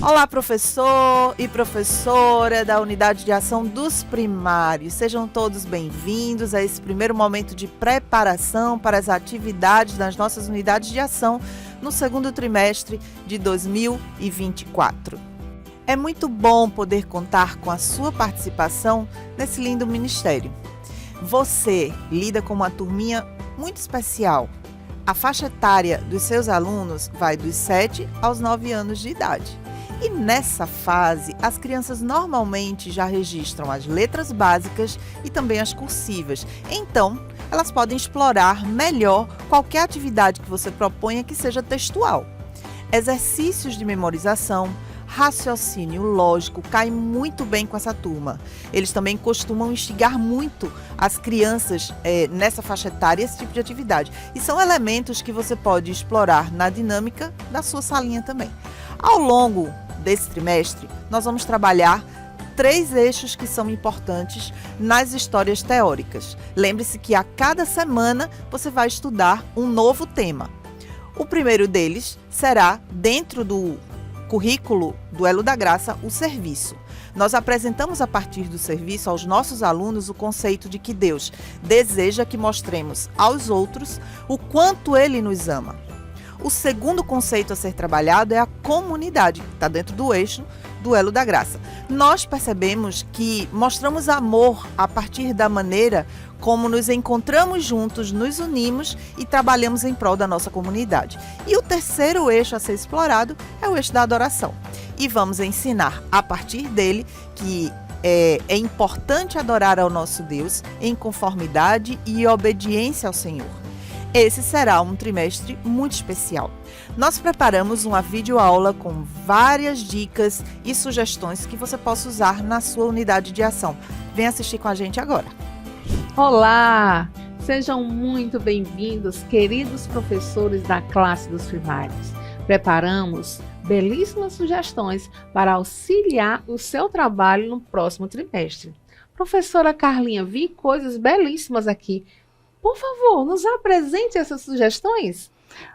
Olá, professor e professora da Unidade de Ação dos Primários. Sejam todos bem-vindos a esse primeiro momento de preparação para as atividades das nossas unidades de ação no segundo trimestre de 2024. É muito bom poder contar com a sua participação nesse lindo ministério. Você lida com uma turminha muito especial. A faixa etária dos seus alunos vai dos 7 aos 9 anos de idade. E nessa fase, as crianças normalmente já registram as letras básicas e também as cursivas. Então, elas podem explorar melhor qualquer atividade que você proponha que seja textual. Exercícios de memorização, raciocínio lógico caem muito bem com essa turma. Eles também costumam instigar muito as crianças nessa faixa etária esse tipo de atividade. E são elementos que você pode explorar na dinâmica da sua salinha também. Ao longo desse trimestre, nós vamos trabalhar 3 eixos que são importantes nas histórias teóricas. Lembre-se que a cada semana você vai estudar um novo tema. O primeiro deles será, dentro do currículo do Elo da Graça, o serviço. Nós apresentamos a partir do serviço aos nossos alunos o conceito de que Deus deseja que mostremos aos outros o quanto Ele nos ama. O segundo conceito a ser trabalhado é a comunidade, que está dentro do eixo do Elo da Graça. Nós percebemos que mostramos amor a partir da maneira como nos encontramos juntos, nos unimos e trabalhamos em prol da nossa comunidade. E o terceiro eixo a ser explorado é o eixo da adoração. E vamos ensinar a partir dele que é importante adorar ao nosso Deus em conformidade e obediência ao Senhor. Esse será um trimestre muito especial. Nós preparamos uma videoaula com várias dicas e sugestões que você possa usar na sua unidade de ação. Vem assistir com a gente agora. Olá! Sejam muito bem-vindos, queridos professores da classe dos primários. Preparamos belíssimas sugestões para auxiliar o seu trabalho no próximo trimestre. Professora Carlinha, vi coisas belíssimas aqui. Por favor, nos apresente essas sugestões.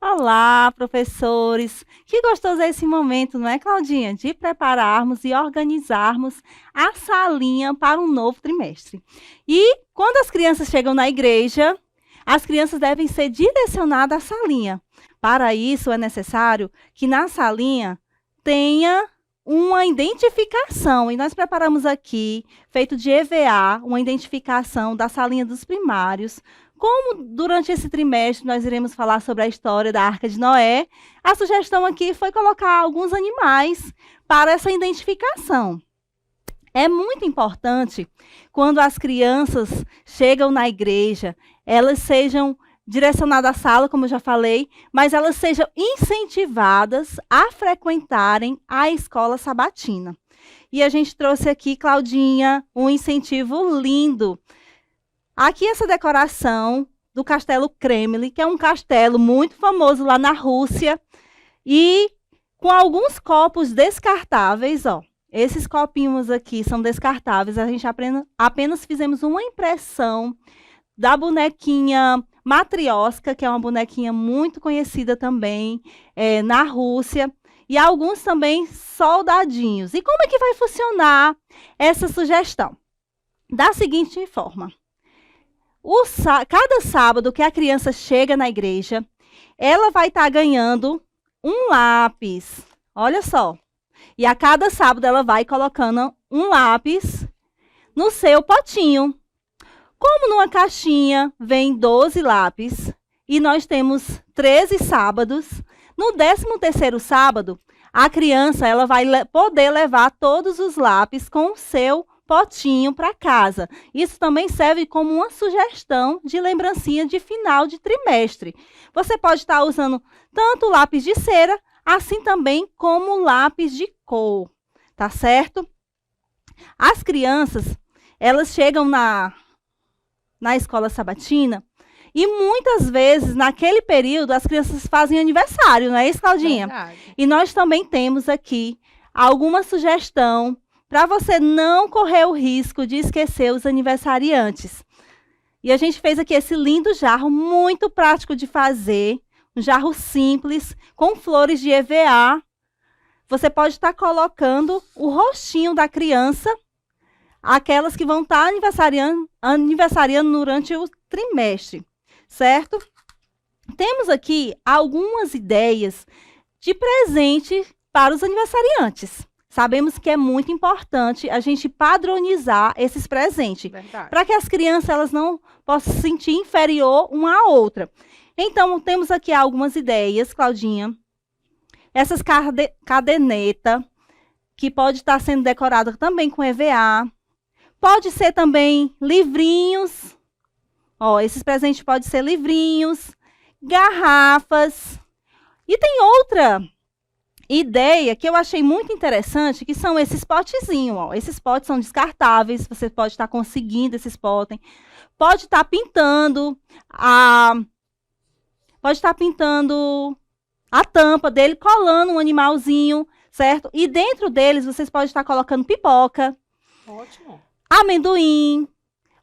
Olá, professores! Que gostoso é esse momento, não é, Claudinha? De prepararmos e organizarmos a salinha para um novo trimestre. E quando as crianças chegam na igreja, as crianças devem ser direcionadas à salinha. Para isso, é necessário que na salinha tenha uma identificação, e nós preparamos aqui, feito de EVA, uma identificação da salinha dos primários. Como durante esse trimestre nós iremos falar sobre a história da Arca de Noé, a sugestão aqui foi colocar alguns animais para essa identificação. É muito importante, quando as crianças chegam na igreja, elas sejam direcionadas à sala, como eu já falei, mas elas sejam incentivadas a frequentarem a escola sabatina. E a gente trouxe aqui, Claudinha, um incentivo lindo. Aqui essa decoração do Castelo Kremlin, que é um castelo muito famoso lá na Rússia, e com alguns copos descartáveis, ó. Esses copinhos aqui são descartáveis, a gente apenas fizemos uma impressão da bonequinha Matrioska, que é uma bonequinha muito conhecida também na Rússia, e alguns também soldadinhos. E como é que vai funcionar essa sugestão? Da seguinte forma: cada sábado que a criança chega na igreja, ela vai estar ganhando um lápis. Olha só. E a cada sábado ela vai colocando um lápis no seu potinho. Como numa caixinha vem 12 lápis e nós temos 13 sábados, no 13º sábado, a criança ela vai poder levar todos os lápis com o seu potinho para casa. Isso também serve como uma sugestão de lembrancinha de final de trimestre. Você pode estar usando tanto lápis de cera, assim também como lápis de cor, tá certo? As crianças, elas chegam na escola sabatina e muitas vezes, naquele período, as crianças fazem aniversário, não é isso, Claudinha? Verdade. E nós também temos aqui alguma sugestão para você não correr o risco de esquecer os aniversariantes. E a gente fez aqui esse lindo jarro, muito prático de fazer, um jarro simples, com flores de EVA. você pode estar colocando o rostinho da criança, aquelas que vão estar aniversariando durante o trimestre, certo? Temos aqui algumas ideias de presente para os aniversariantes. Sabemos que é muito importante a gente padronizar esses presentes, para que as crianças elas não possam se sentir inferior uma à outra. Então, temos aqui algumas ideias, Claudinha. Essas cadernetas, que pode estar sendo decorada também com EVA. Pode ser também livrinhos. Ó, esses presentes podem ser livrinhos, garrafas. E tem outra ideia que eu achei muito interessante, que são esses potezinhos, ó. Esses potes são descartáveis, você pode estar conseguindo esses potes. Pode estar pintando a tampa dele, colando um animalzinho, certo? E dentro deles, vocês podem estar colocando pipoca. Ótimo. Amendoim,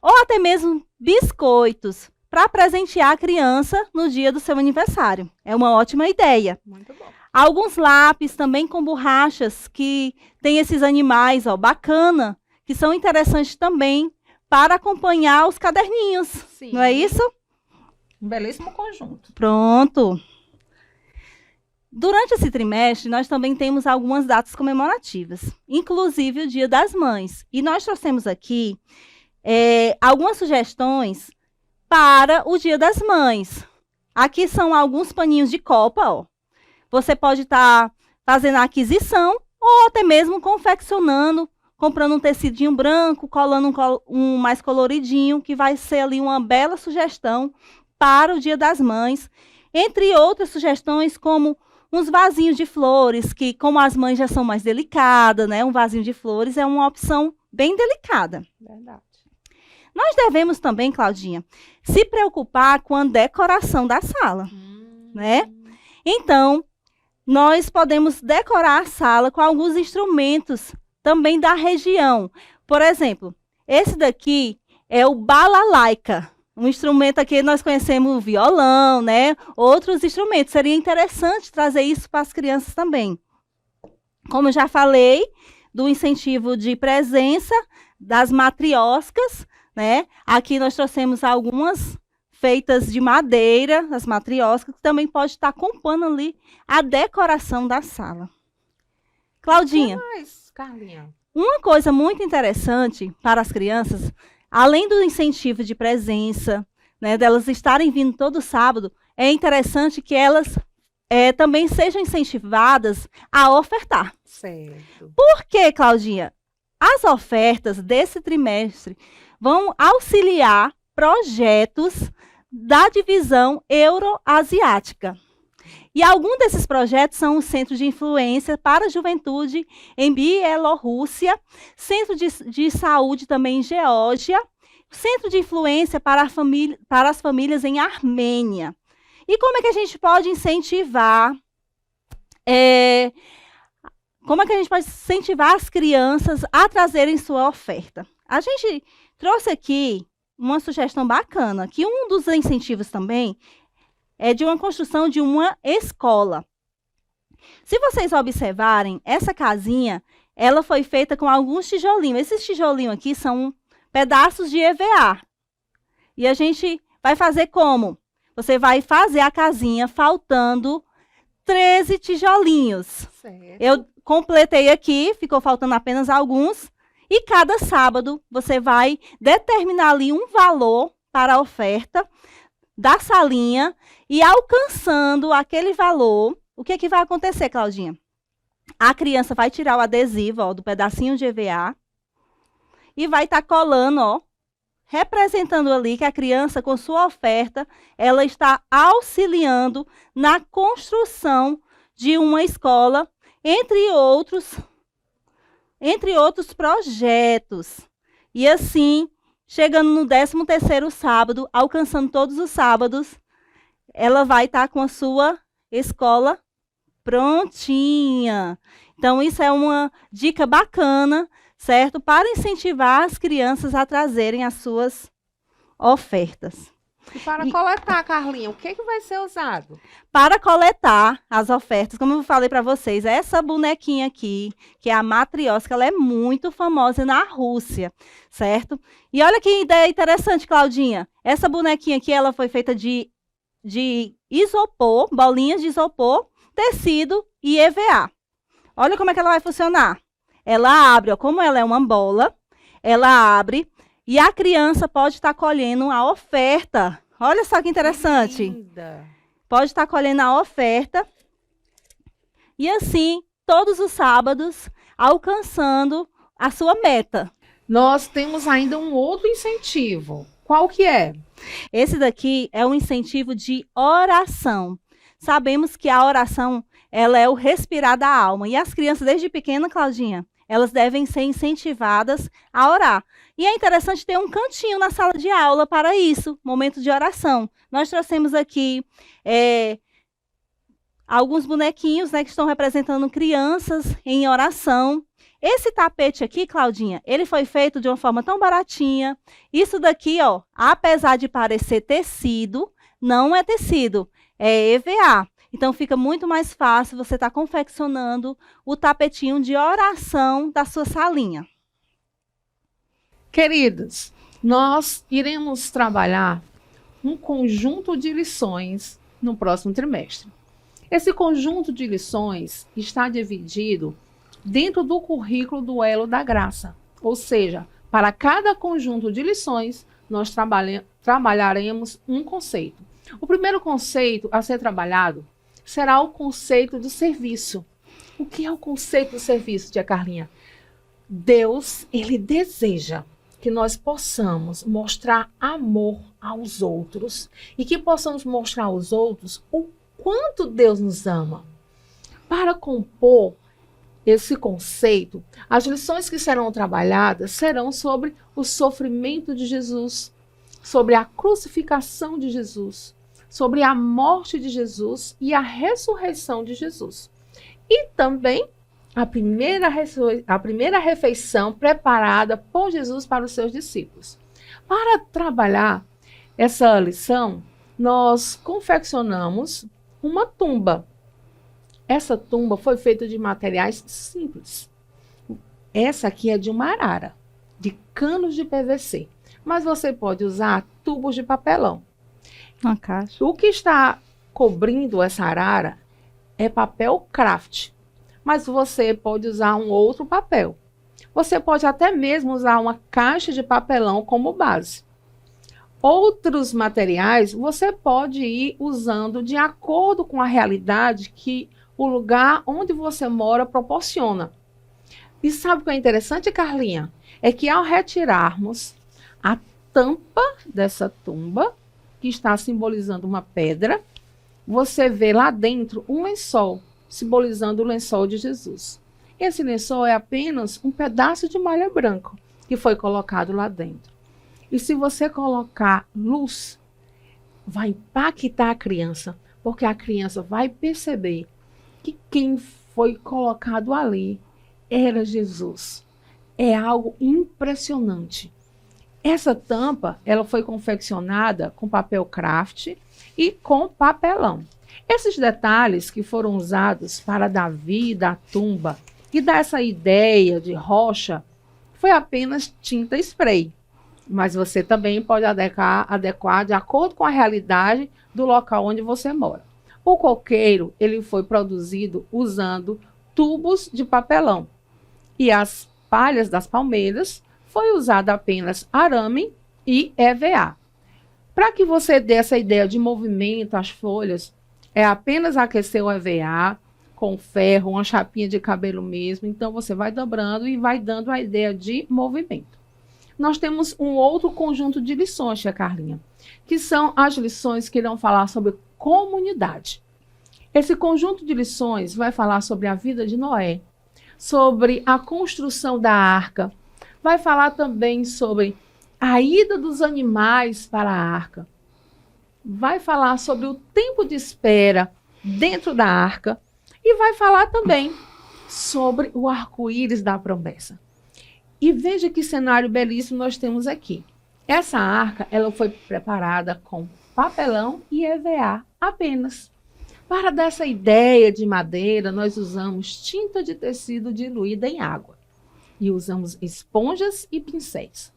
ou até mesmo biscoitos, para presentear a criança no dia do seu aniversário. É uma ótima ideia. Muito bom. Alguns lápis também com borrachas que tem esses animais, ó, bacana, que são interessantes também para acompanhar os caderninhos. Sim. Não é isso? Um belíssimo conjunto. Pronto. Durante esse trimestre, nós também temos algumas datas comemorativas, inclusive o Dia das Mães. E nós trouxemos aqui algumas sugestões para o Dia das Mães. Aqui são alguns paninhos de copa, ó. Você pode estar fazendo a aquisição ou até mesmo confeccionando, comprando um tecidinho branco, colando um mais coloridinho, que vai ser ali uma bela sugestão para o Dia das Mães. Entre outras sugestões, como uns vasinhos de flores, que como as mães já são mais delicadas, né? Um vasinho de flores é uma opção bem delicada. Verdade. Nós devemos também, Claudinha, se preocupar com a decoração da sala, né? Então, nós podemos decorar a sala com alguns instrumentos também da região. Por exemplo, esse daqui é o balalaica. Um instrumento aqui, nós conhecemos o violão, né? Outros instrumentos. Seria interessante trazer isso para as crianças também. Como eu já falei, do incentivo de presença das matrioscas, né? Aqui nós trouxemos algumas feitas de madeira, as matrioscas, que também pode estar compondo ali a decoração da sala. Claudinha, O que mais, Carlinha? uma coisa muito interessante para as crianças, além do incentivo de presença, né, delas estarem vindo todo sábado, é interessante que elas também sejam incentivadas a ofertar. Certo. Por quê, Claudinha? As ofertas desse trimestre vão auxiliar projetos da divisão euroasiática. E alguns desses projetos são o Centro de Influência para a Juventude em Bielorrússia, Centro de Saúde também em Geórgia, Centro de Influência para as famílias em Armênia. E como é que a gente pode incentivar? Como é que a gente pode incentivar as crianças a trazerem sua oferta? A gente trouxe aqui uma sugestão bacana, que um dos incentivos também é de uma construção de uma escola. Se vocês observarem, essa casinha, ela foi feita com alguns tijolinhos. Esses tijolinhos aqui são pedaços de EVA. E a gente vai fazer como? Você vai fazer a casinha faltando 13 tijolinhos. Certo. Eu completei aqui, ficou faltando apenas alguns. E cada sábado você vai determinar ali um valor para a oferta da salinha e alcançando aquele valor, o que vai acontecer, Claudinha? A criança vai tirar o adesivo, ó, do pedacinho de EVA e vai estar colando, ó, representando ali que a criança, com sua oferta, ela está auxiliando na construção de uma escola, entre outros projetos. E assim, chegando no 13º sábado, alcançando todos os sábados, ela vai estar com a sua escola prontinha. Então, isso é uma dica bacana, certo? Para incentivar as crianças a trazerem as suas ofertas. E para coletar, Carlinha, o que vai ser usado? Para coletar as ofertas, como eu falei para vocês, essa bonequinha aqui, que é a Matrioska, ela é muito famosa na Rússia, certo? E olha que ideia interessante, Claudinha. Essa bonequinha aqui, ela foi feita de isopor, bolinhas de isopor, tecido e EVA. Olha como é que ela vai funcionar. Ela abre, ó, como ela é uma bola, ela abre e a criança pode estar colhendo a oferta. Olha só que interessante. Linda. Pode estar colhendo a oferta. E assim, todos os sábados, alcançando a sua meta. Nós temos ainda um outro incentivo. Qual que é? Esse daqui é um incentivo de oração. Sabemos que a oração, ela é o respirar da alma. E as crianças, desde pequena, Claudinha, elas devem ser incentivadas a orar. E é interessante ter um cantinho na sala de aula para isso, momento de oração. Nós trouxemos aqui alguns bonequinhos, né, que estão representando crianças em oração. Esse tapete aqui, Claudinha, ele foi feito de uma forma tão baratinha. Isso daqui, ó, apesar de parecer tecido, não é tecido, é EVA. Então, fica muito mais fácil você estar confeccionando o tapetinho de oração da sua salinha. Queridos, nós iremos trabalhar um conjunto de lições no próximo trimestre. Esse conjunto de lições está dividido dentro do currículo do Elo da Graça. Ou seja, para cada conjunto de lições, nós trabalharemos um conceito. O primeiro conceito a ser trabalhado será o conceito do serviço. O que é o conceito do serviço, tia Carlinha? Deus, ele deseja que nós possamos mostrar amor aos outros e que possamos mostrar aos outros o quanto Deus nos ama. Para compor esse conceito, as lições que serão trabalhadas serão sobre o sofrimento de Jesus, sobre a crucificação de Jesus, sobre a morte de Jesus e a ressurreição de Jesus. E também a primeira refeição preparada por Jesus para os seus discípulos. Para trabalhar essa lição, nós confeccionamos uma tumba. Essa tumba foi feita de materiais simples. Essa aqui é de uma arara, de canos de PVC. Mas você pode usar tubos de papelão. Uma caixa. O que está cobrindo essa arara é papel craft, mas você pode usar um outro papel. Você pode até mesmo usar uma caixa de papelão como base. Outros materiais você pode ir usando de acordo com a realidade que o lugar onde você mora proporciona. E sabe o que é interessante, Carlinha? É que ao retirarmos a tampa dessa tumba, que está simbolizando uma pedra, você vê lá dentro um lençol, simbolizando o lençol de Jesus. Esse lençol é apenas um pedaço de malha branca que foi colocado lá dentro. E se você colocar luz, vai impactar a criança, porque a criança vai perceber que quem foi colocado ali era Jesus. É algo impressionante. Essa tampa, ela foi confeccionada com papel craft e com papelão. Esses detalhes que foram usados para dar vida à tumba e dar essa ideia de rocha, foi apenas tinta spray. Mas você também pode adequar de acordo com a realidade do local onde você mora. O coqueiro, ele foi produzido usando tubos de papelão. E as palhas das palmeiras foi usado apenas arame e EVA. Para que você dê essa ideia de movimento às folhas, é apenas aquecer o EVA com ferro, uma chapinha de cabelo mesmo. Então, você vai dobrando e vai dando a ideia de movimento. Nós temos um outro conjunto de lições, tia Carlinha, que são as lições que irão falar sobre comunidade. Esse conjunto de lições vai falar sobre a vida de Noé, sobre a construção da arca, vai falar também sobre a ida dos animais para a arca, vai falar sobre o tempo de espera dentro da arca e vai falar também sobre o arco-íris da promessa. E veja que cenário belíssimo nós temos aqui. Essa arca, ela foi preparada com papelão e EVA apenas. Para dar essa ideia de madeira, nós usamos tinta de tecido diluída em água e usamos esponjas e pincéis.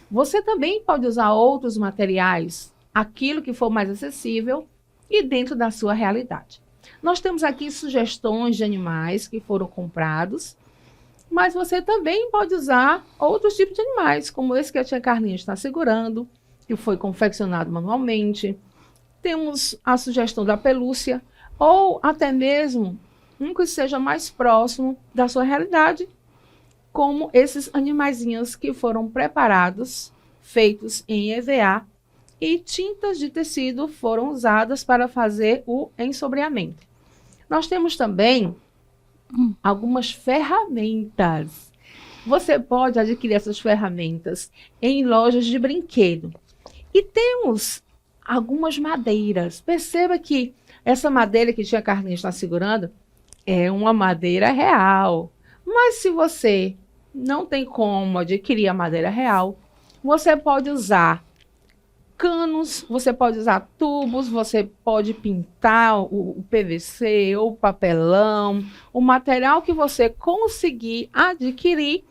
Você também pode usar outros materiais, aquilo que for mais acessível e dentro da sua realidade. Nós temos aqui sugestões de animais que foram comprados, mas você também pode usar outros tipos de animais, como esse que a tia Carlinha está segurando, que foi confeccionado manualmente. Temos a sugestão da pelúcia, ou até mesmo um que seja mais próximo da sua realidade, como esses animaizinhos que foram preparados, feitos em EVA, e tintas de tecido foram usadas para fazer o ensobreamento. Nós temos também algumas ferramentas. Você pode adquirir essas ferramentas em lojas de brinquedo. E temos algumas madeiras. Perceba que essa madeira que a tia Carlinha está segurando é uma madeira real. Mas se você não tem como adquirir a madeira real, você pode usar canos, você pode usar tubos, você pode pintar o PVC ou o papelão, o material que você conseguir adquirir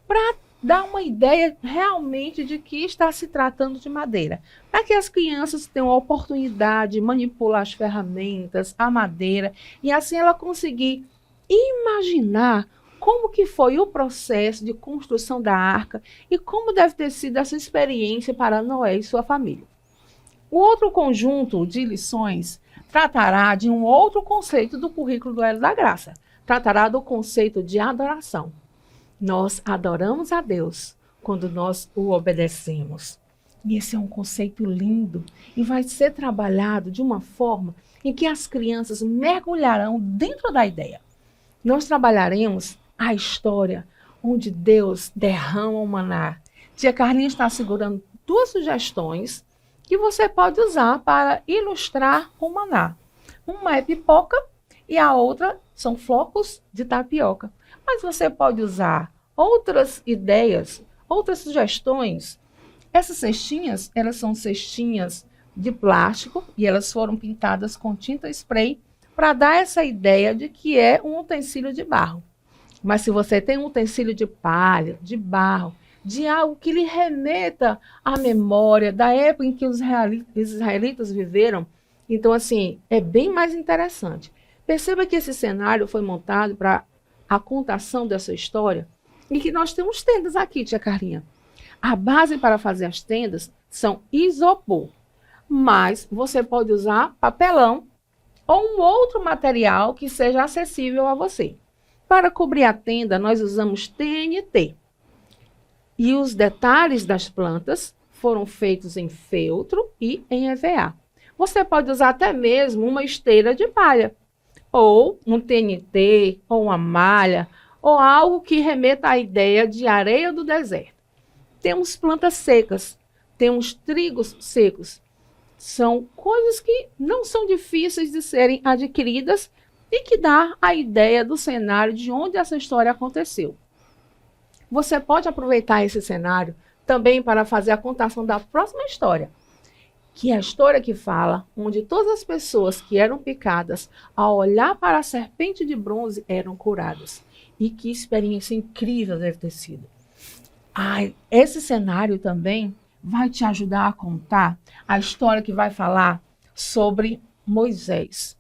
para dar uma ideia realmente de que está se tratando de madeira. Para que as crianças tenham a oportunidade de manipular as ferramentas, a madeira, e assim ela conseguir imaginar como que foi o processo de construção da arca e como deve ter sido essa experiência para Noé e sua família. O outro conjunto de lições tratará de um outro conceito do currículo do Hélio da Graça. Tratará do conceito de adoração. Nós adoramos a Deus quando nós o obedecemos. E esse é um conceito lindo e vai ser trabalhado de uma forma em que as crianças mergulharão dentro da ideia. Nós trabalharemos a história onde Deus derrama o maná. Tia Carlinha está segurando 2 sugestões que você pode usar para ilustrar o maná. Uma é pipoca e a outra são flocos de tapioca. Mas você pode usar outras ideias, outras sugestões. Essas cestinhas, elas são cestinhas de plástico e elas foram pintadas com tinta spray para dar essa ideia de que é um utensílio de barro. Mas se você tem um utensílio de palha, de barro, de algo que lhe remeta à memória da época em que os israelitas viveram, então, assim, é bem mais interessante. Perceba que esse cenário foi montado para a contação dessa história e que nós temos tendas aqui, tia Carlinha. A base para fazer as tendas são isopor, mas você pode usar papelão ou um outro material que seja acessível a você. Para cobrir a tenda, nós usamos TNT. E os detalhes das plantas foram feitos em feltro e em EVA. Você pode usar até mesmo uma esteira de palha, ou um TNT, ou uma malha, ou algo que remeta à ideia de areia do deserto. Temos plantas secas, temos trigos secos. São coisas que não são difíceis de serem adquiridas e que dá a ideia do cenário de onde essa história aconteceu. Você pode aproveitar esse cenário também para fazer a contação da próxima história, que é a história que fala onde todas as pessoas que eram picadas, ao olhar para a serpente de bronze, eram curadas. E que experiência incrível deve ter sido. Esse cenário também vai te ajudar a contar a história que vai falar sobre Moisés,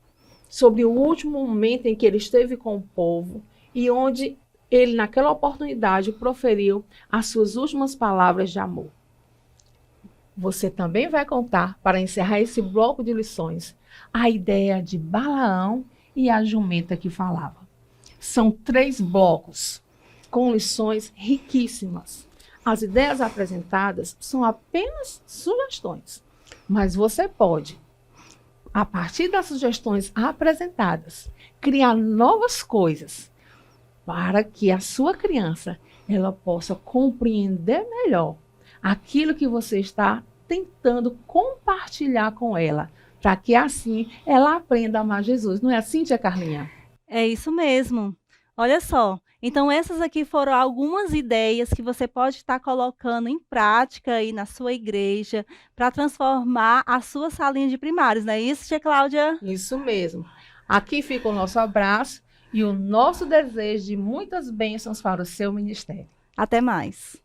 sobre o último momento em que ele esteve com o povo e onde ele, naquela oportunidade, proferiu as suas últimas palavras de amor. Você também vai contar, para encerrar esse bloco de lições, a ideia de Balaão e a jumenta que falava. São 3 blocos com lições riquíssimas. As ideias apresentadas são apenas sugestões, mas você pode, a partir das sugestões apresentadas, criar novas coisas para que a sua criança ela possa compreender melhor aquilo que você está tentando compartilhar com ela, para que assim ela aprenda a amar Jesus. Não é assim, tia Carlinha? É isso mesmo. Olha só, Então, essas aqui foram algumas ideias que você pode estar colocando em prática aí na sua igreja para transformar a sua salinha de primários, não é isso, tia Cláudia? Isso mesmo. Aqui fica o nosso abraço e o nosso desejo de muitas bênçãos para o seu ministério. Até mais.